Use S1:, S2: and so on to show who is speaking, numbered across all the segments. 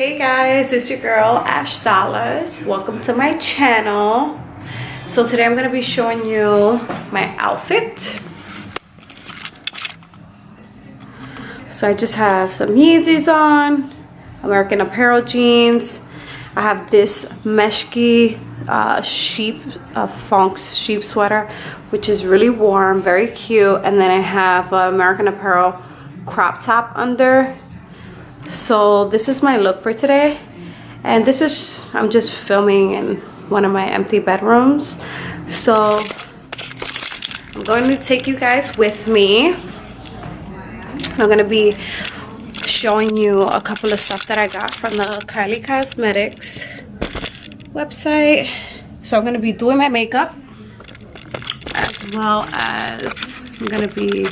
S1: Hey guys, it's your girl Ash Dollas. Welcome to my channel. So today I'm going to be showing you my outfit. So I just have some Yeezys on, American Apparel jeans. I have this Meshki Funk's sheep sweater, which is really warm, very cute. And then I have American Apparel crop top under. So this is my look for today, and this is, I'm just filming in one of my empty bedrooms. So I'm going to take you guys with me. I'm going to be showing you a couple of stuff that I got from the Kylie Cosmetics website. So I'm going to be doing my makeup, as well as I'm going to be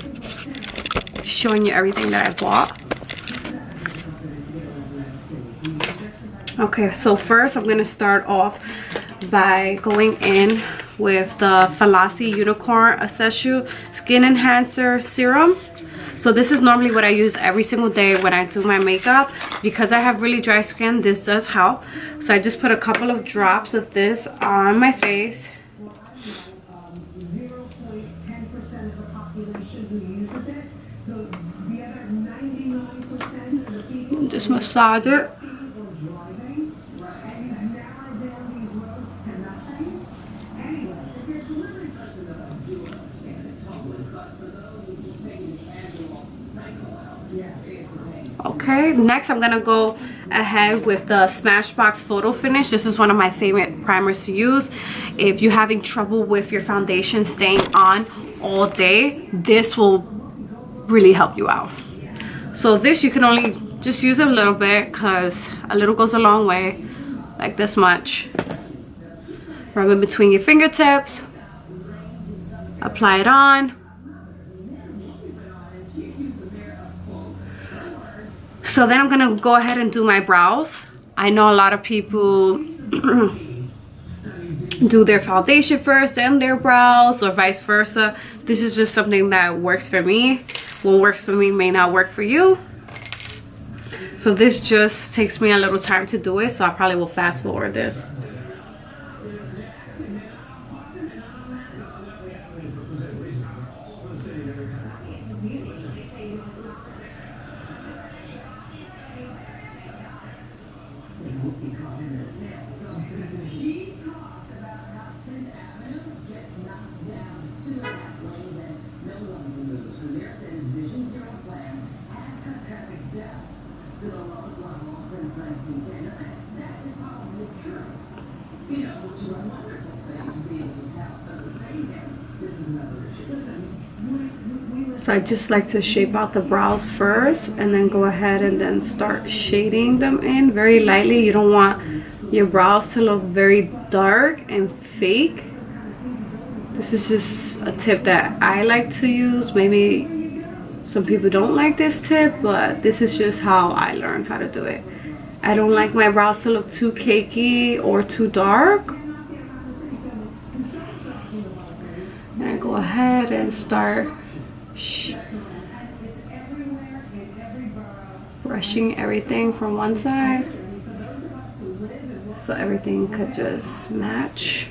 S1: showing you everything that I bought. Okay, so first I'm going to start off by going in with the Farsáli Unicorn Essential Skin Enhancer Serum. So this is normally what I use every single day when I do my makeup. Because I have really dry skin, this does help. So I just put a couple of drops of this on my face. Just massage it. Okay, next I'm gonna go ahead with the Smashbox Photo Finish. This is one of my favorite primers to use. If you're having trouble with your foundation staying on all day, this will really help you out. So this, you can only just use a little bit, because a little goes a long way, like this much. Rub it between your fingertips, apply it on. So then I'm gonna go ahead and do my brows. I know a lot of people do their foundation first, then their brows, or vice versa. This is just something that works for me. What works for me may not work for you. So this just takes me a little time to do it, so I probably will fast forward this. So I just like to shape out the brows first, and then go ahead and then start shading them in very lightly. You don't want your brows to look very dark and fake. This is just a tip that I like to use. Maybe some people don't like this tip, but this is just how I learned how to do it. I don't like my brows to look too cakey or too dark. And I go ahead and start brushing everything from one side, so everything could just match.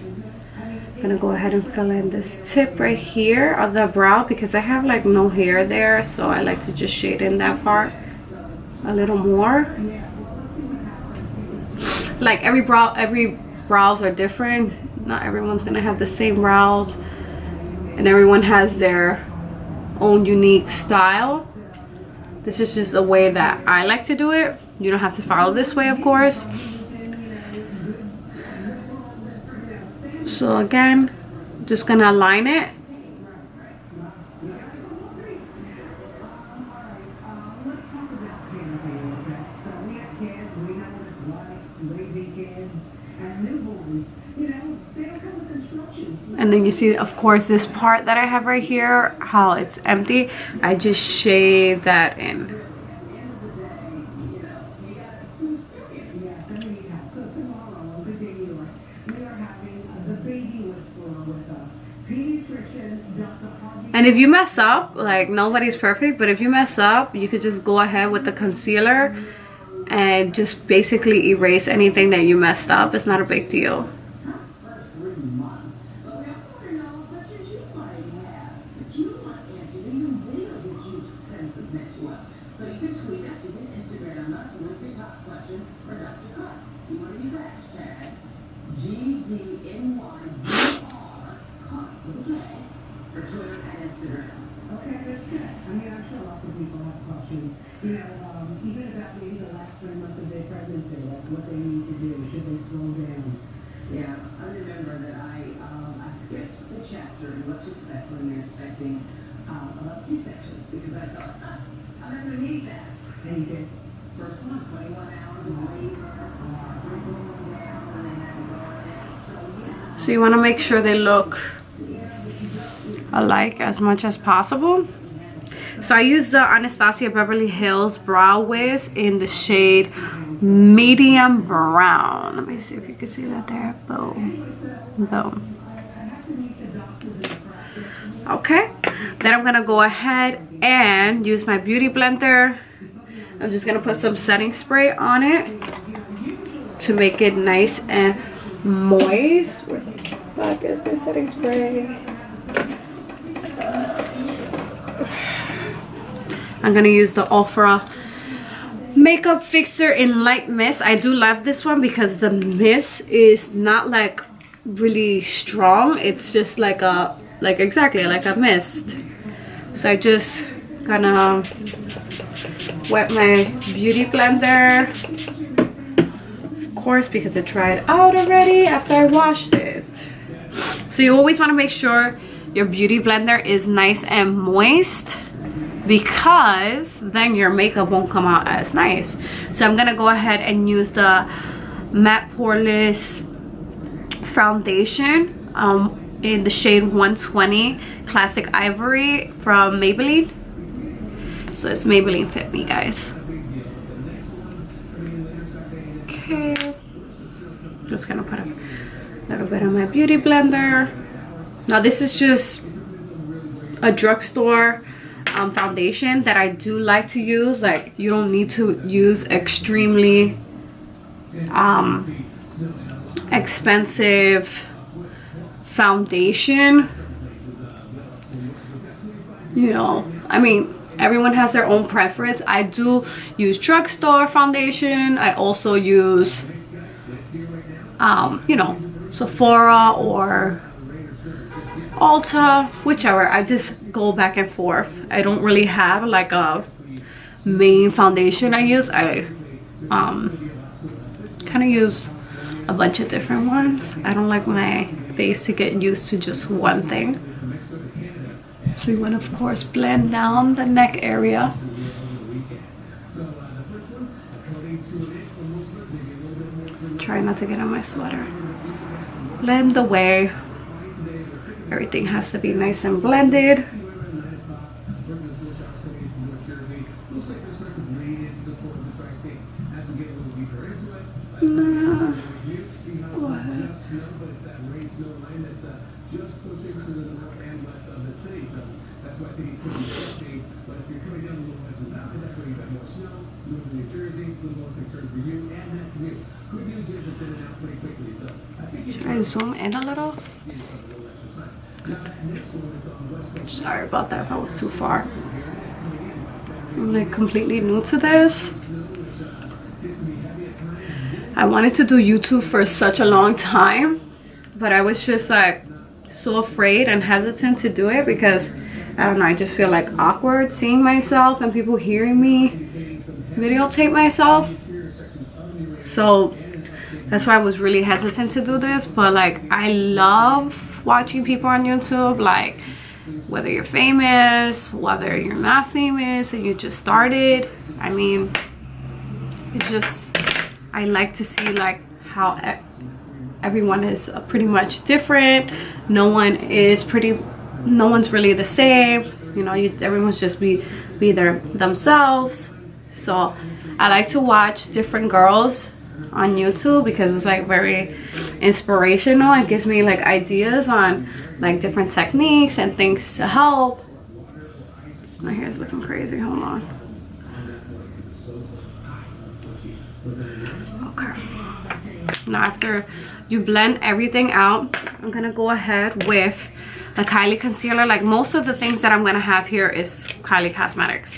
S1: I'm gonna go ahead and fill in this tip right here of the brow, because I have like no hair there, so I like to just shade in that part a little more. Like every brows are different. Not everyone's gonna have the same brows, and everyone has their own unique style. This is just a way that I like to do it. You don't have to follow this way, of course. So again, just gonna align it. And then you see, of course, this part that I have right here, how it's empty. I just shade that in. And if you mess up, like, nobody's perfect, but if you mess up, you could just go ahead with the concealer and just basically erase anything that you messed up. It's not a big deal. So you want to make sure they look alike as much as possible. So I use the Anastasia Beverly Hills Brow Wiz in the shade medium brown. Let me see if you can see that there. Boom. Boom. Okay. Then I'm going to go ahead and use my beauty blender. I'm just going to put some setting spray on it to make it nice and moist. Where the fuck is my setting spray? I'm gonna use the Ofra Makeup Fixer in Light Mist. I do love this one because the mist is not like really strong. It's just like a exactly like a mist. So I just gonna wet my beauty blender, of course, because it dried out already after I washed it. So you always want to make sure your beauty blender is nice and moist, because then your makeup won't come out as nice. So I'm gonna go ahead and use the Matte Poreless foundation in the shade 120 Classic Ivory from Maybelline. So it's Maybelline Fit Me, guys. Okay, just gonna put a little bit on my beauty blender. Now this is just a drugstore foundation that I do like to use. Like, you don't need to use extremely expensive foundation, you know. I mean, everyone has their own preference. I do use drugstore foundation. I also use you know, Sephora or Ulta, whichever. I just go back and forth. I don't really have like a main foundation I use. I kind of use a bunch of different ones. I don't like my face to get used to just one thing. So you want to, of course, blend down the neck area. Try not to get on my sweater. Blend away. Everything has to be nice and blended. Should I zoom in a little? Sorry about that if I was too far. I'm like completely new to this. I wanted to do YouTube for such a long time, but I was just like so afraid and hesitant to do it because I don't know, I just feel like awkward seeing myself and people hearing me videotape myself. So that's why I was really hesitant to do this. But like, I love watching people on YouTube, like whether you're famous, whether you're not famous and you just started. I mean, it's just, I like to see like how everyone is pretty much different. No one's really the same, you know. Everyone's just be themselves. So I like to watch different girls on YouTube because it's like very inspirational. It gives me like ideas on like different techniques and things to help. My hair's looking crazy, hold on. Okay. Now after you blend everything out, I'm gonna go ahead with the Kylie concealer. Like most of the things that I'm gonna have here is Kylie Cosmetics.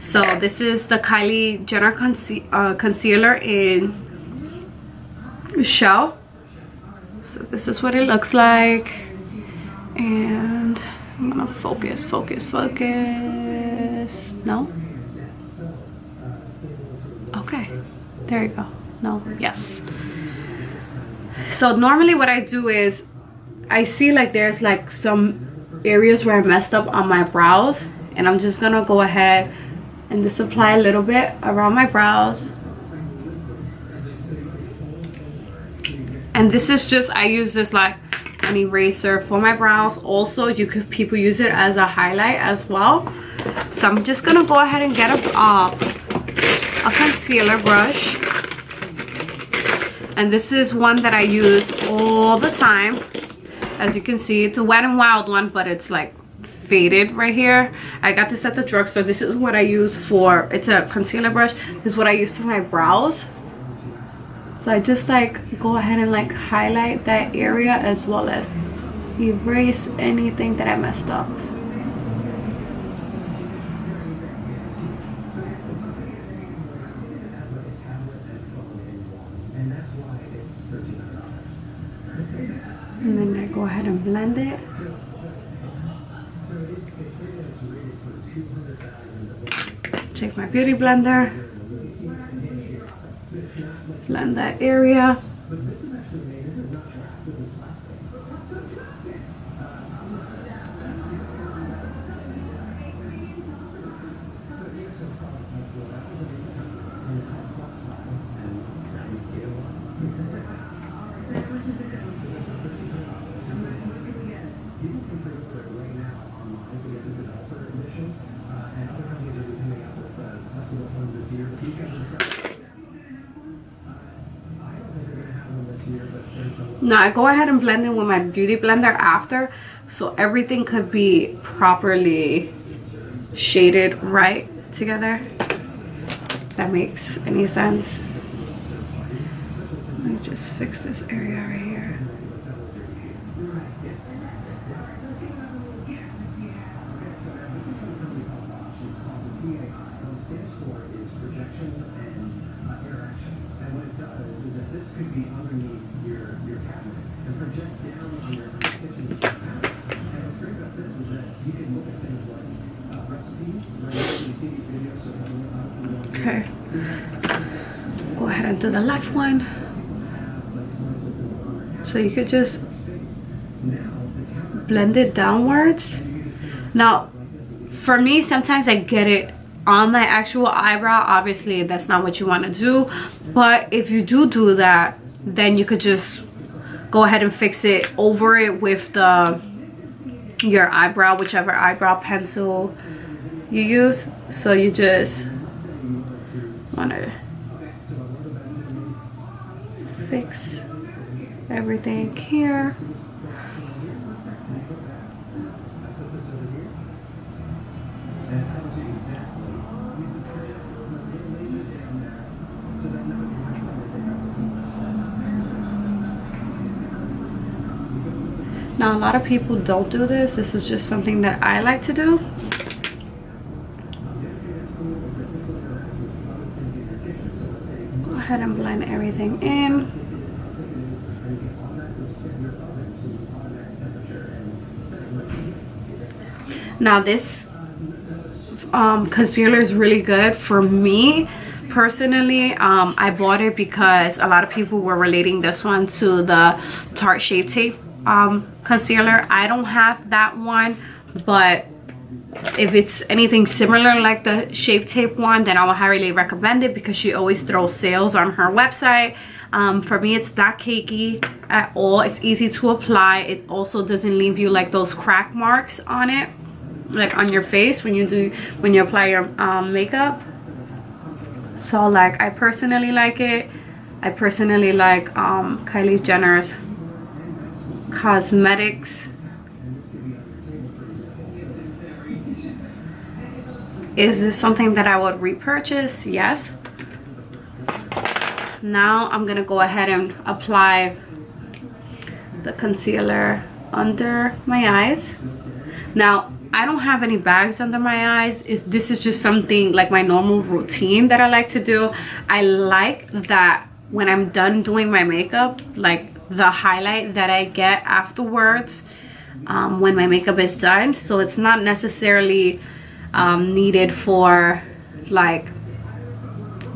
S1: So this is the Kylie Jenner concealer in Shell. So this is what it looks like. And I'm gonna focus. No? Okay, there you go. No, yes. So normally what I do is I see like there's like some areas where I messed up on my brows, and I'm just gonna go ahead and just apply a little bit around my brows. And this is just, I use this like an eraser for my brows. Also, people use it as a highlight as well. So I'm just gonna go ahead and get a concealer brush. And this is one that I use all the time. As you can see, it's a Wet n Wild one, but it's like faded right here. I got this at the drugstore. This is what I use for, it's a concealer brush. This is what I use for my brows. So I just like go ahead and like highlight that area as well as erase anything that I messed up. And then I go ahead and blend it. Take my beauty blender, blend that area. Now I go ahead and blend it with my beauty blender after, so everything could be properly shaded right together. If that makes any sense. Let me just fix this area right here. Okay, go ahead and do the left one. So you could just blend it downwards. Now, for me, sometimes I get it on my actual eyebrow. Obviously, that's not what you want to do. But if you do that, then you could just go ahead and fix it over it with your eyebrow, whichever eyebrow pencil you use. So you just want to fix everything here. Now a lot of people don't do this. This is just something that I like to do. Go ahead and blend everything in. Now this concealer is really good for me personally. I bought it because a lot of people were relating this one to the Tarte Shape Tape concealer. I don't have that one, but if it's anything similar like the Shape Tape one, then I will highly recommend it because she always throws sales on her website. For me, it's not cakey at all. It's easy to apply. It also doesn't leave you like those crack marks on it, like on your face when you apply your makeup. So like, I personally like it. I personally like Kylie Jenner's Cosmetics. Is this something that I would repurchase? Yes. Now I'm gonna go ahead and apply the concealer under my eyes. Now I don't have any bags under my eyes. This is just something like my normal routine that I like to do. I like that when I'm done doing my makeup, like the highlight that I get afterwards when my makeup is done. So it's not necessarily needed for like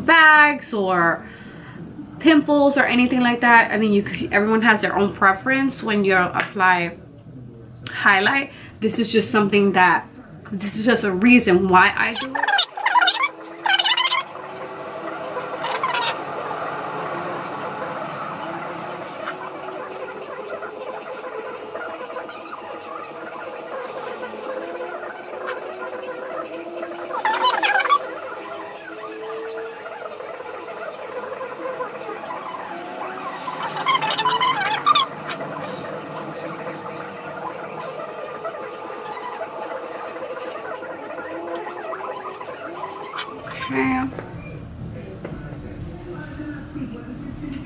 S1: bags or pimples or anything like that. I mean, everyone has their own preference when you apply highlight. This is just something that, this is just a reason why I do it.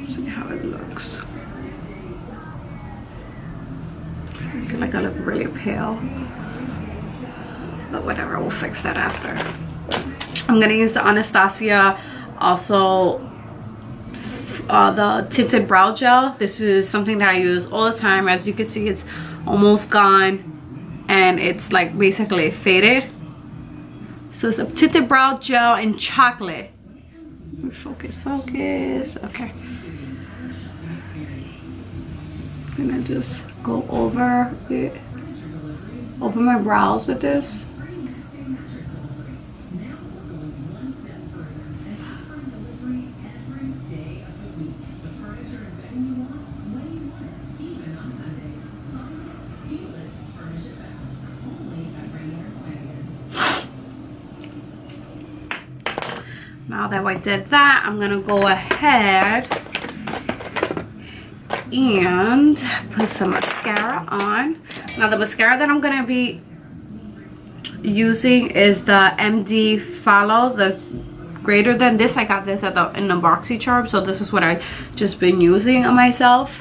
S1: See how it looks. I feel like I look really pale, but whatever, we'll fix that after. I'm gonna use the Anastasia also the tinted brow gel. This is something that I use all the time. As you can see, it's almost gone and it's like basically faded. So it's a tinted brow gel in chocolate. Focus, focus. Okay. I'm gonna just go over it, over my brows with this. Now that I did that, I'm gonna go ahead and put some mascara on. Now the mascara that I'm gonna be using is the MD Follow, the greater than this. I got this at in the BoxyCharm, so this is what I just been using on myself.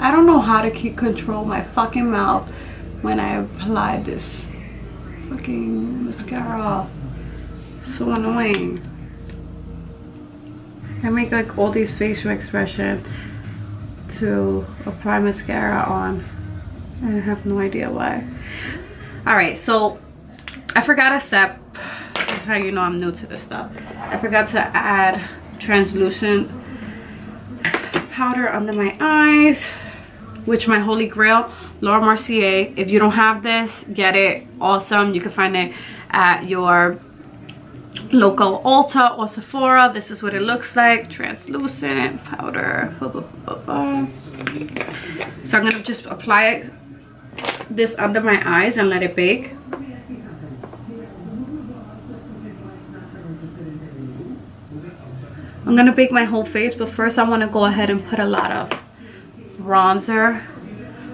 S1: I don't know how to control my fucking mouth when I apply this fucking mascara. So annoying. I make like all these facial expressions to apply mascara on. I have no idea why. Alright, so I forgot a step. That's how you know I'm new to this stuff. I forgot to add translucent powder under my eyes, which my holy grail, Laura Mercier. If you don't have this, get it. Awesome. You can find it at your local Ulta or Sephora. This is what it looks like. Translucent powder. So I'm gonna just apply this under my eyes and let it bake. I'm gonna bake my whole face, but first I want to go ahead and put a lot of bronzer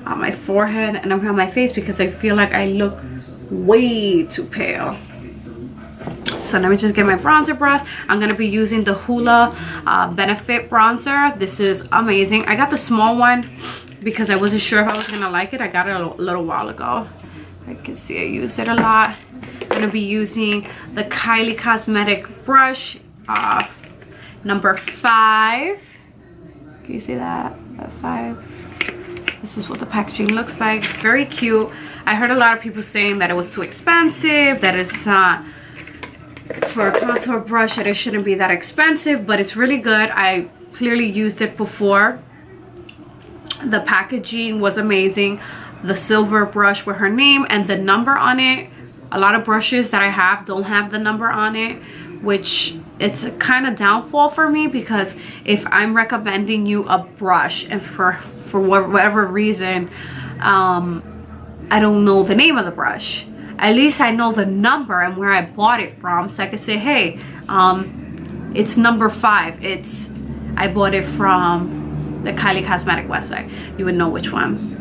S1: on my forehead and on my face because I feel like I look way too pale. So let me just get my bronzer brush. I'm gonna be using the Hoola Benefit bronzer. This is amazing. I got the small one because I wasn't sure if I was gonna like it. I got it a little while ago. I can see I use it a lot. I'm gonna be using the Kylie Cosmetic brush, number 5. Can you see that? 5. This is what the packaging looks like. It's very cute. I heard a lot of people saying that it was too expensive, that it's not for a contour brush, that it shouldn't be that expensive, but it's really good. I clearly used it before. The packaging was amazing. The silver brush with her name and the number on it. A lot of brushes that I have don't have the number on it, which it's a kind of downfall for me, because if I'm recommending you a brush and for whatever reason I don't know the name of the brush, at least I know the number and where I bought it from, so I can say, hey, it's number 5, I bought it from the Kylie Cosmetic website. You would know which one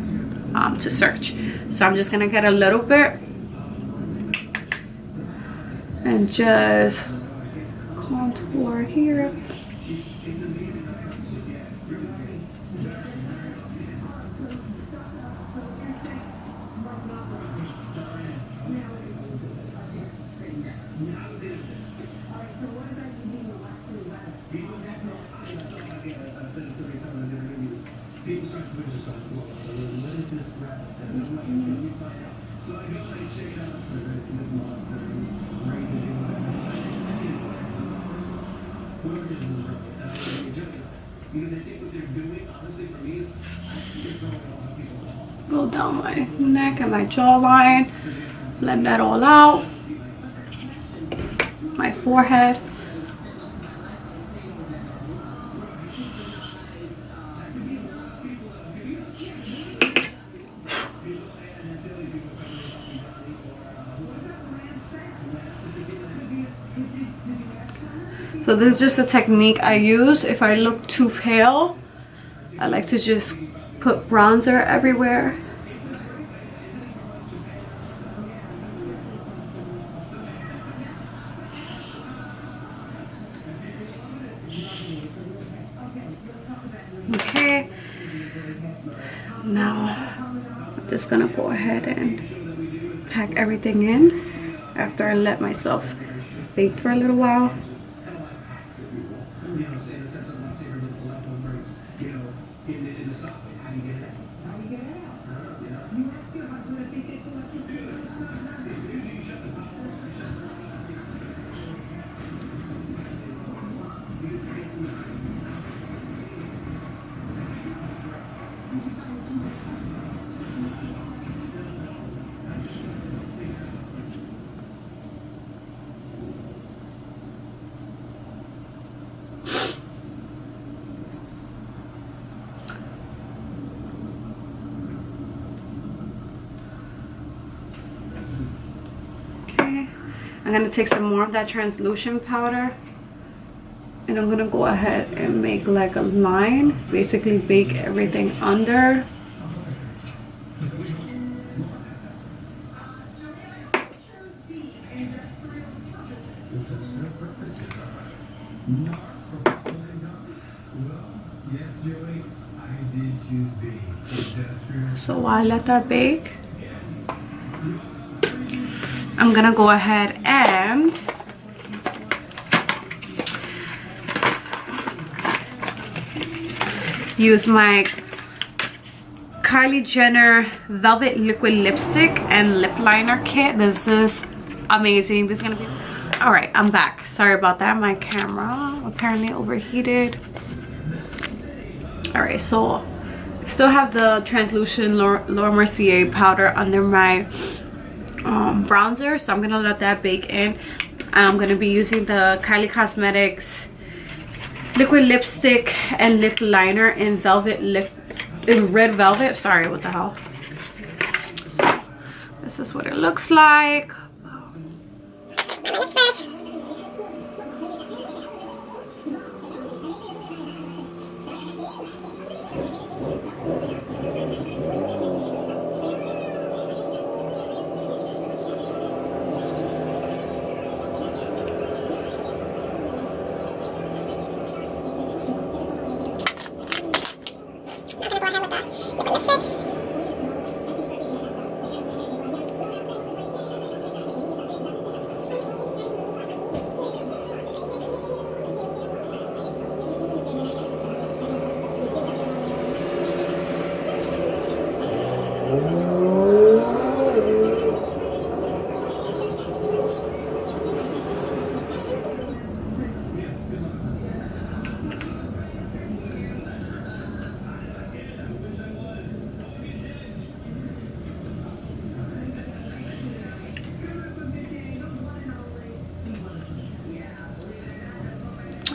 S1: to search. So I'm just gonna get a little bit and just contour here. Go down my neck and my jawline, blend that all out. My forehead. So this is just a technique I use. If I look too pale, I like to just put bronzer everywhere. Okay, now I'm just gonna go ahead and pack everything in after I let myself bake for a little while. I'm gonna take some more of that translucent powder and I'm gonna go ahead and make like a line, basically bake everything under. So while I let that bake, I'm gonna go ahead and use my Kylie Jenner Velvet Liquid Lipstick and Lip Liner Kit. This is amazing. This is gonna be... Alright, I'm back. Sorry about that. My camera apparently overheated. Alright, so I still have the translucent Laura Mercier powder under my bronzer, so I'm gonna let that bake in. I'm gonna be using the Kylie Cosmetics liquid lipstick and lip liner in red velvet. Sorry, what the hell. So this is what it looks like.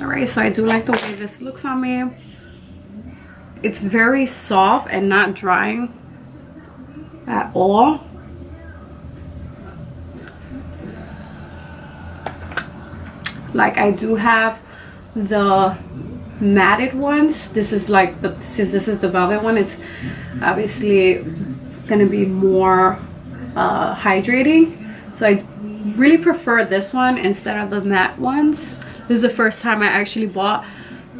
S1: Alright, so I do like the way this looks on me. It's very soft and not drying at all. Like, I do have the matted ones. This is like the, since this is the velvet one, it's obviously gonna be more hydrating. So I really prefer this one instead of the matte ones. This is the first time I actually bought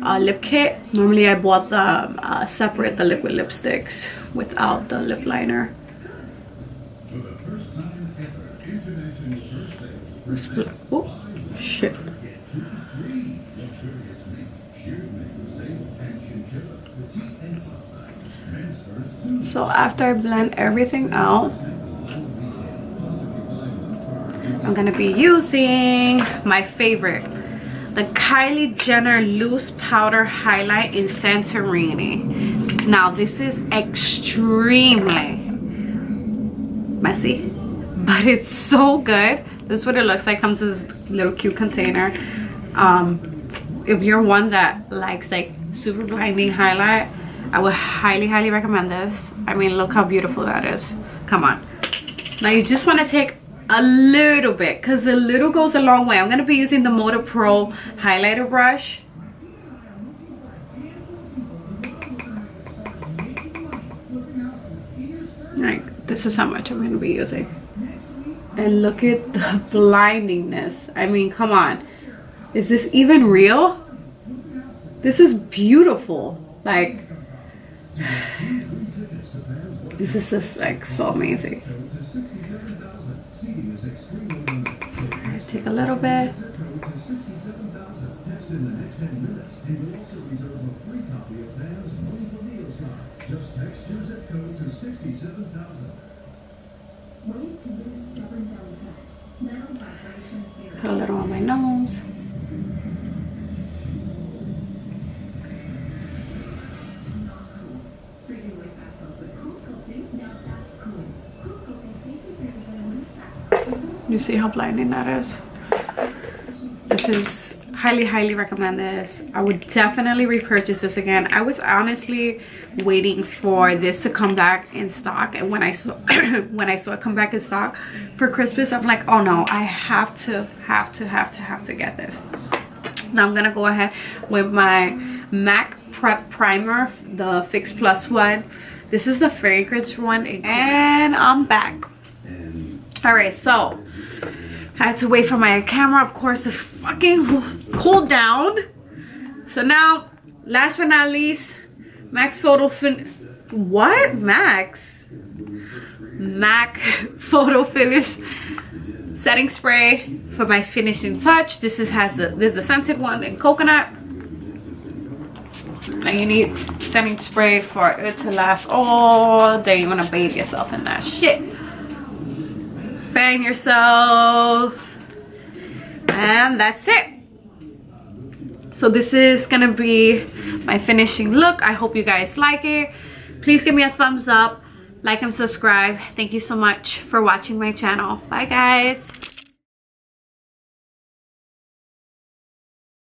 S1: a lip kit. Normally I bought the separate the liquid lipsticks without the lip liner. Oh shit. So after I blend everything out, I'm gonna be using my favorite, the Kylie Jenner Loose Powder Highlight in Santorini. Now this is extremely messy, but it's so good. This is what it looks like. Comes in this little cute container. If you're one that likes like super blinding highlight, I would highly recommend this. I mean, look how beautiful that is. Come on. Now you just want to take a little bit, because a little goes a long way. I'm going to be using the Motor Pro highlighter brush. Like, this is how much I'm going to be using. And look at the blindingness. I mean, come on. Is this even real? This is beautiful. Like, this is just like so amazing. Take a little bit. Put a little on my nose. You see how blinding that is? This is highly recommend this. I would definitely repurchase this again. I was honestly waiting for this to come back in stock, and when I saw when I saw it come back in stock for Christmas, I'm like, oh no, I have to get this. Now I'm gonna go ahead with my MAC Prep Primer, the Fix Plus one. This is the fragrance one, and I'm back. All right, so I had to wait for my camera, of course, to fucking cool down. So now, last but not least, MAC Photo Finish setting spray for my finishing touch. This is the scented one in coconut. And you need setting spray for it to last all day. You want to bathe yourself in that shit. Fan yourself, and that's it. So this is gonna be my finishing look. I hope you guys like it. Please give me a thumbs up, like and subscribe. Thank you so much for watching my channel. Bye guys.